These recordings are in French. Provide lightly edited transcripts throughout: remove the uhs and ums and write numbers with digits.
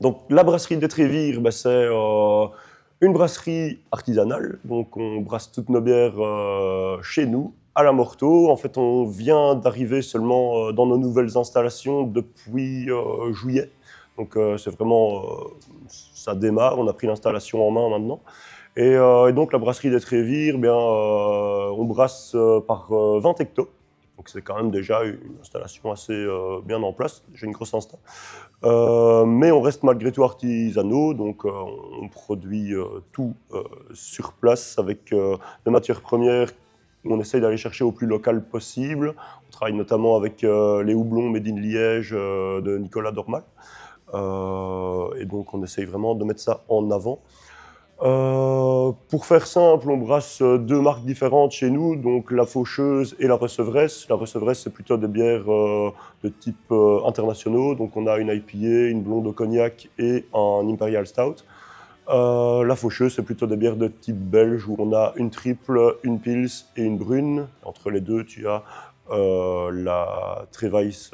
Donc la brasserie des Trévires, c'est une brasserie artisanale. Donc on brasse toutes nos bières chez nous, à la Morteau. En fait, on vient d'arriver seulement dans nos nouvelles installations depuis juillet. Donc c'est vraiment, ça démarre, on a pris l'installation en main maintenant. Et donc la brasserie des Trévires, on brasse par 20 hectos. Donc c'est quand même déjà une installation assez bien en place, j'ai une grosse insta. Mais on reste malgré tout artisanaux, donc on produit tout sur place avec des matières premières on essaye d'aller chercher au plus local possible. On travaille notamment avec les houblons Made in Liège de Nicolas Dormal. Et donc on essaye vraiment de mettre ça en avant. Pour faire simple, on brasse deux marques différentes chez nous, donc la Faucheuse et la Recevresse. La Recevresse, c'est plutôt des bières de type internationaux, donc on a une IPA, une blonde au cognac et un Imperial Stout. La Faucheuse, c'est plutôt des bières de type belge, où on a une triple, une pils et une brune. Entre les deux, tu as la Treweiss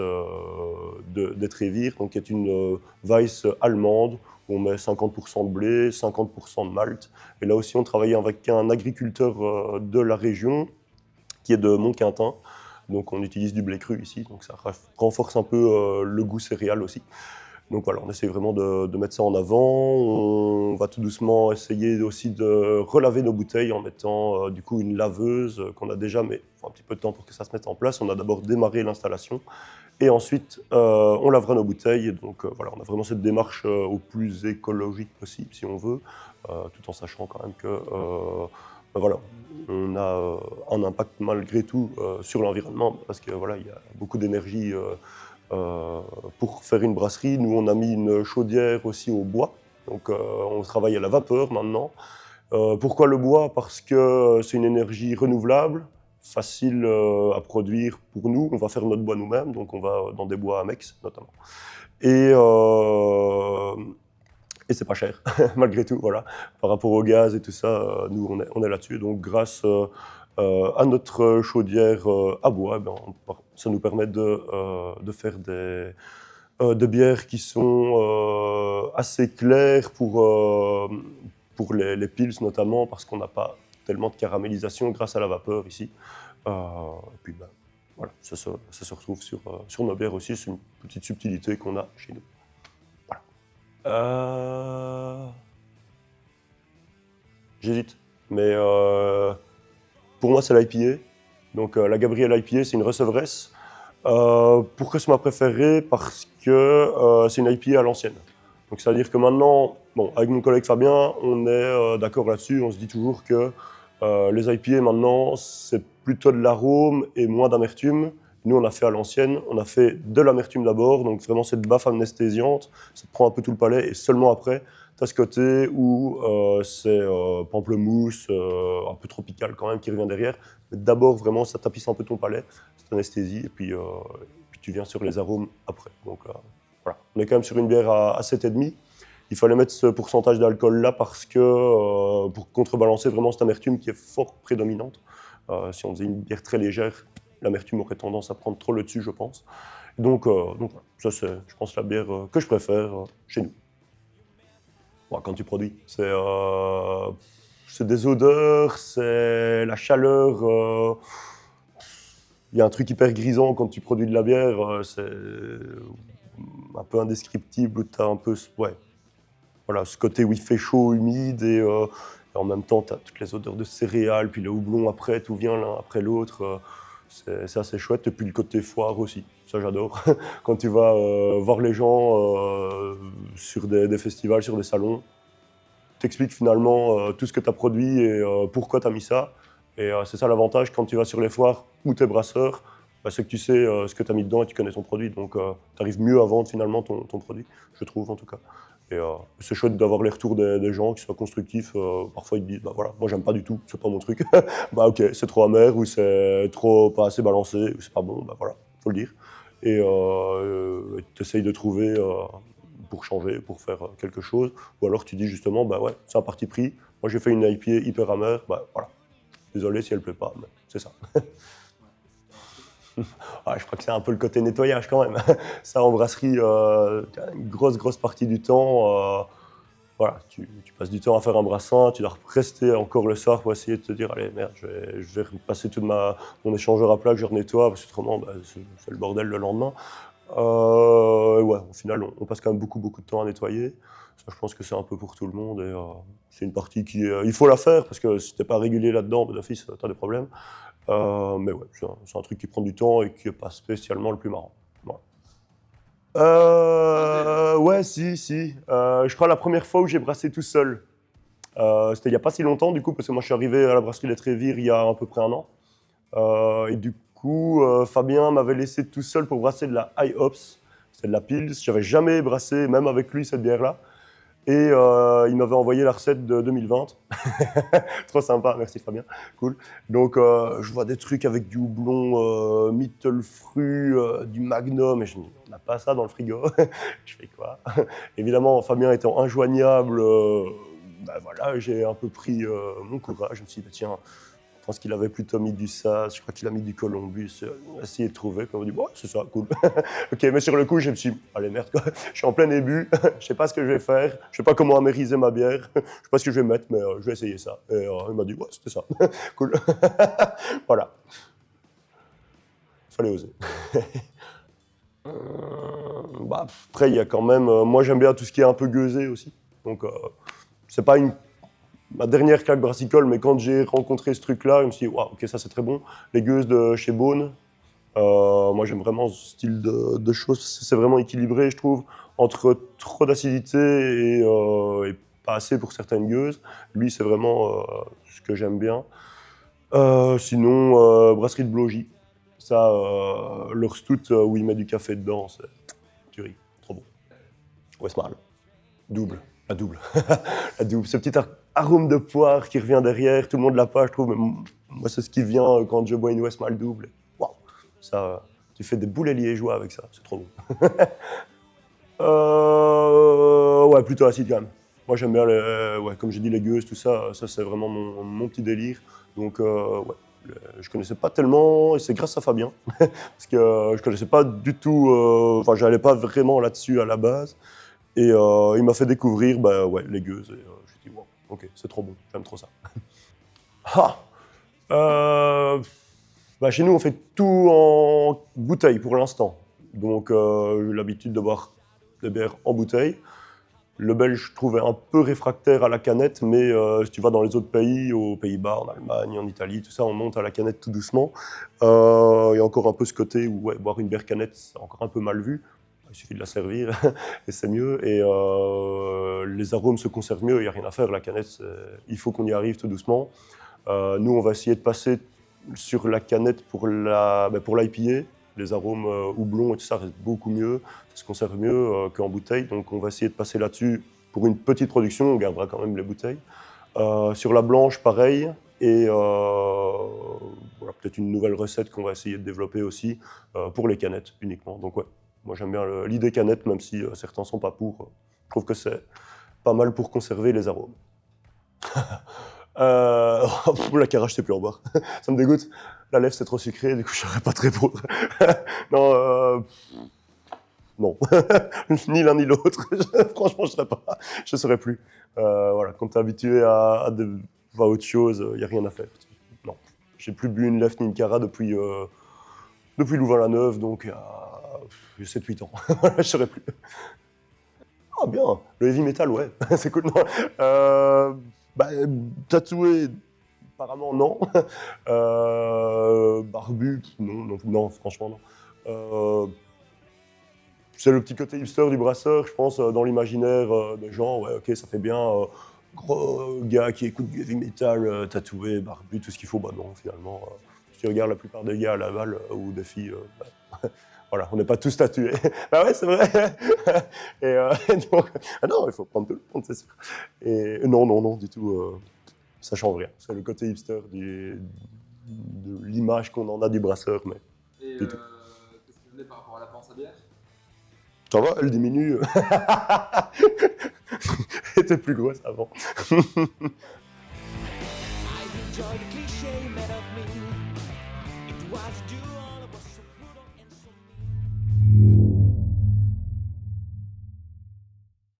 des Trévires, donc qui est une Weiss allemande, où on met 50% de blé, 50% de malt. Et là aussi, on travaille avec un agriculteur de la région, qui est de Montquintin. Donc on utilise du blé cru ici, donc ça renforce un peu le goût céréal aussi. Donc voilà, on essaie vraiment de mettre ça en avant. On va tout doucement essayer aussi de relaver nos bouteilles en mettant du coup une laveuse qu'on a déjà, mais il faut un petit peu de temps pour que ça se mette en place. On a d'abord démarré l'installation et ensuite on lavera nos bouteilles. Et donc voilà, on a vraiment cette démarche au plus écologique possible si on veut, tout en sachant quand même que voilà, on a un impact malgré tout sur l'environnement parce que voilà, il y a beaucoup d'énergie pour faire une brasserie. Nous, on a mis une chaudière aussi au bois. Donc, on travaille à la vapeur maintenant. Pourquoi le bois? Parce que c'est une énergie renouvelable, facile à produire pour nous. On va faire notre bois nous-mêmes, donc on va dans des bois Amex notamment. Et, euh, et c'est pas cher, malgré tout, voilà. Par rapport au gaz et tout ça, nous, on est là-dessus. Donc, grâce à notre chaudière à bois, ça nous permet de faire des bières qui sont assez claires pour les pils notamment, parce qu'on n'a pas tellement de caramélisation grâce à la vapeur ici. Et puis, voilà, ça se retrouve sur nos bières aussi. C'est une petite subtilité qu'on a chez nous. J'hésite, mais pour moi c'est l'IPA. Donc la Gabrielle IPA, c'est une recevresse. Pourquoi c'est ma préférée? Parce que c'est une IPA à l'ancienne. Donc c'est-à-dire que maintenant, bon, avec mon collègue Fabien, on est d'accord là-dessus. On se dit toujours que les IPA maintenant, c'est plutôt de l'arôme et moins d'amertume. Nous, on a fait à l'ancienne, on a fait de l'amertume d'abord, donc vraiment cette baffe anesthésiante, ça te prend un peu tout le palais, et seulement après, tu as ce côté où c'est pamplemousse, un peu tropical quand même, qui revient derrière. Mais d'abord, vraiment, ça tapisse un peu ton palais, cette anesthésie, et puis tu viens sur les arômes après. Donc voilà, on est quand même sur une bière à 7,5. Il fallait mettre ce pourcentage d'alcool-là parce que, pour contrebalancer vraiment cette amertume qui est fort prédominante. Si on faisait une bière très légère, l'amertume aurait tendance à prendre trop le dessus, je pense. Donc voilà, ça c'est, je pense, la bière que je préfère chez nous. Bon, quand tu produis, c'est des odeurs, c'est la chaleur. Il y a un truc hyper grisant quand tu produis de la bière, c'est un peu indescriptible, où tu as un peu ouais, voilà, ce côté où il fait chaud, humide, et en même temps, tu as toutes les odeurs de céréales, puis le houblon après, tout vient l'un après l'autre. C'est assez chouette. Et puis le côté foire aussi, ça j'adore. Quand tu vas voir les gens sur des festivals, sur des salons, t'expliques finalement tout ce que tu as produit et pourquoi tu as mis ça. Et c'est ça l'avantage quand tu vas sur les foires ou tes brasseurs, c'est que tu sais ce que tu as mis dedans et tu connais ton produit. Donc tu arrives mieux à vendre finalement ton produit, je trouve en tout cas. Et c'est chouette d'avoir les retours des gens qui soient constructifs. Parfois ils te disent, bah voilà, moi j'aime pas du tout, c'est pas mon truc. Bah ok, c'est trop amer ou c'est trop pas assez balancé ou c'est pas bon, bah voilà, faut le dire. Et tu essayes de trouver pour changer, pour faire quelque chose. Ou alors tu dis justement, bah ouais, c'est un parti pris. Moi j'ai fait une IPA hyper amère, bah voilà. Désolé si elle plaît pas, mais c'est ça. Ouais, je crois que c'est un peu le côté nettoyage quand même. Ça, en brasserie, une grosse partie du temps, voilà, tu passes du temps à faire un brassin, tu dois rester encore le soir pour essayer de te dire, allez, merde, je vais repasser tout mon échangeur à plat que je renettoie, parce que autrement, bah, c'est le bordel le lendemain. Ouais, au final, on passe quand même beaucoup de temps à nettoyer. Ça, je pense que c'est un peu pour tout le monde, et c'est une partie il faut la faire, parce que si t'es pas régulier là-dedans, bah, d'office, t'as des problèmes. Mais ouais, c'est un truc qui prend du temps et qui est pas spécialement le plus marrant. Ouais. Ouais, si. Je crois la première fois où j'ai brassé tout seul, c'était il n'y a pas si longtemps, du coup, parce que moi je suis arrivé à la brasserie des Trévires il y a à peu près un an. Et du coup, Fabien m'avait laissé tout seul pour brasser de la High Hops. C'était de la Pils. J'avais jamais brassé, même avec lui, cette bière-là. Et il m'avait envoyé la recette de 2020. Trop sympa, merci Fabien, cool. Donc je vois des trucs avec du houblon, Mittelfru, du Magnum, et je me dis, on n'a pas ça dans le frigo. Je fais quoi? Évidemment, Fabien étant injoignable, bah voilà, j'ai un peu pris mon courage. Je me suis dit, bah, tiens, je pense qu'il avait plutôt mis du Sas, je crois qu'il a mis du Columbus. On a essayé de trouver, puis on m'a dit, bon, c'est ça, cool. Ok, mais sur le coup, je me suis dit, allez, merde, quoi. Je suis en plein début, je sais pas ce que je vais faire, je sais pas comment amériser ma bière, je sais pas ce que je vais mettre, mais je vais essayer ça. Et il m'a dit, ouais, c'était ça, cool. Voilà, fallait oser. Bah, après, il y a quand même, moi j'aime bien tout ce qui est un peu gueusé aussi. Donc, c'est pas ma dernière claque brassicole, mais quand j'ai rencontré ce truc-là, je me suis dit, waouh, ok, ça c'est très bon. Les gueuses de chez Beaune, moi j'aime vraiment ce style de choses. C'est vraiment équilibré, je trouve, entre trop d'acidité et pas assez pour certaines gueuses. Lui, c'est vraiment ce que j'aime bien. Sinon, brasserie de Blogy. Ça, leur stout où ils mettent du café dedans, c'est tuerie, trop bon. Westmalle, double, la double. La double. Ce petit arôme de poire qui revient derrière, tout le monde l'a pas, je trouve, mais moi c'est ce qui vient quand je bois une Westmalle double. Waouh, ça, tu fais des boulets liégeois avec ça, c'est trop bon. Ouais, plutôt acide quand même. Moi j'aime bien, ouais, comme j'ai dit, les gueuses, tout ça, ça c'est vraiment mon petit délire. Donc ouais, je connaissais pas tellement, et c'est grâce à Fabien, parce que je connaissais pas du tout, enfin j'allais pas vraiment là-dessus à la base. Et il m'a fait découvrir bah, ouais, les gueuses. Et j'ai dit, wow, ok, c'est trop bon, j'aime trop ça. Ah bah, chez nous, on fait tout en bouteille pour l'instant. Donc, j'ai l'habitude de boire des bières en bouteille. Le belge, je trouvais un peu réfractaire à la canette, mais si tu vas dans les autres pays, aux Pays-Bas, en Allemagne, en Italie, tout ça, on monte à la canette tout doucement. Il y a encore un peu ce côté où ouais, boire une bière canette, c'est encore un peu mal vu. Il suffit de la servir et c'est mieux. Et les arômes se conservent mieux, il n'y a rien à faire. La canette, il faut qu'on y arrive tout doucement. Nous, on va essayer de passer sur la canette pour l'IPA. Les arômes houblon et tout ça restent beaucoup mieux, ça se conserve mieux qu'en bouteille. Donc on va essayer de passer là-dessus pour une petite production, on gardera quand même les bouteilles. Sur la blanche, pareil. Et voilà, peut-être une nouvelle recette qu'on va essayer de développer aussi pour les canettes uniquement. Donc ouais, moi j'aime bien l'idée canette, même si certains ne sont pas pour. Je trouve que c'est pas mal pour conserver les arômes. La Carache, je sais plus en boire. Ça me dégoûte. La lèvre, c'est trop sucré, du coup, je saurais pas très pour. Non, non. Ni l'un ni l'autre. Franchement, je saurais plus. Voilà, quand t'es habitué à autre chose, il n'y a rien à faire. Non. J'ai plus bu une lèvre ni une cara depuis Louvain-la-Neuve, donc il y a 7-8 ans. Voilà, je saurais plus. Ah bien, le heavy metal, ouais, c'est cool. Non. Bah, tatoué, apparemment non. Barbu, non, franchement non. C'est le petit côté hipster du brasseur, je pense, dans l'imaginaire des gens. Ouais, ok, ça fait bien, gros gars qui écoute du heavy metal, tatoué, barbu, tout ce qu'il faut. Bah non, finalement, si tu regardes la plupart des gars à Laval ou des filles, bah, voilà, on n'est pas tous tatoués. Bah ouais, c'est vrai. Et donc, ah non, il faut prendre tout le monde, c'est sûr. Et non, du tout. Ça change rien. C'est le côté hipster de l'image qu'on en a du brasseur, mais Et du tout. qu'est-ce que vous avez par rapport à la panse à bière? Ça va, elle diminue. Elle était plus grosse avant. I enjoy the cliché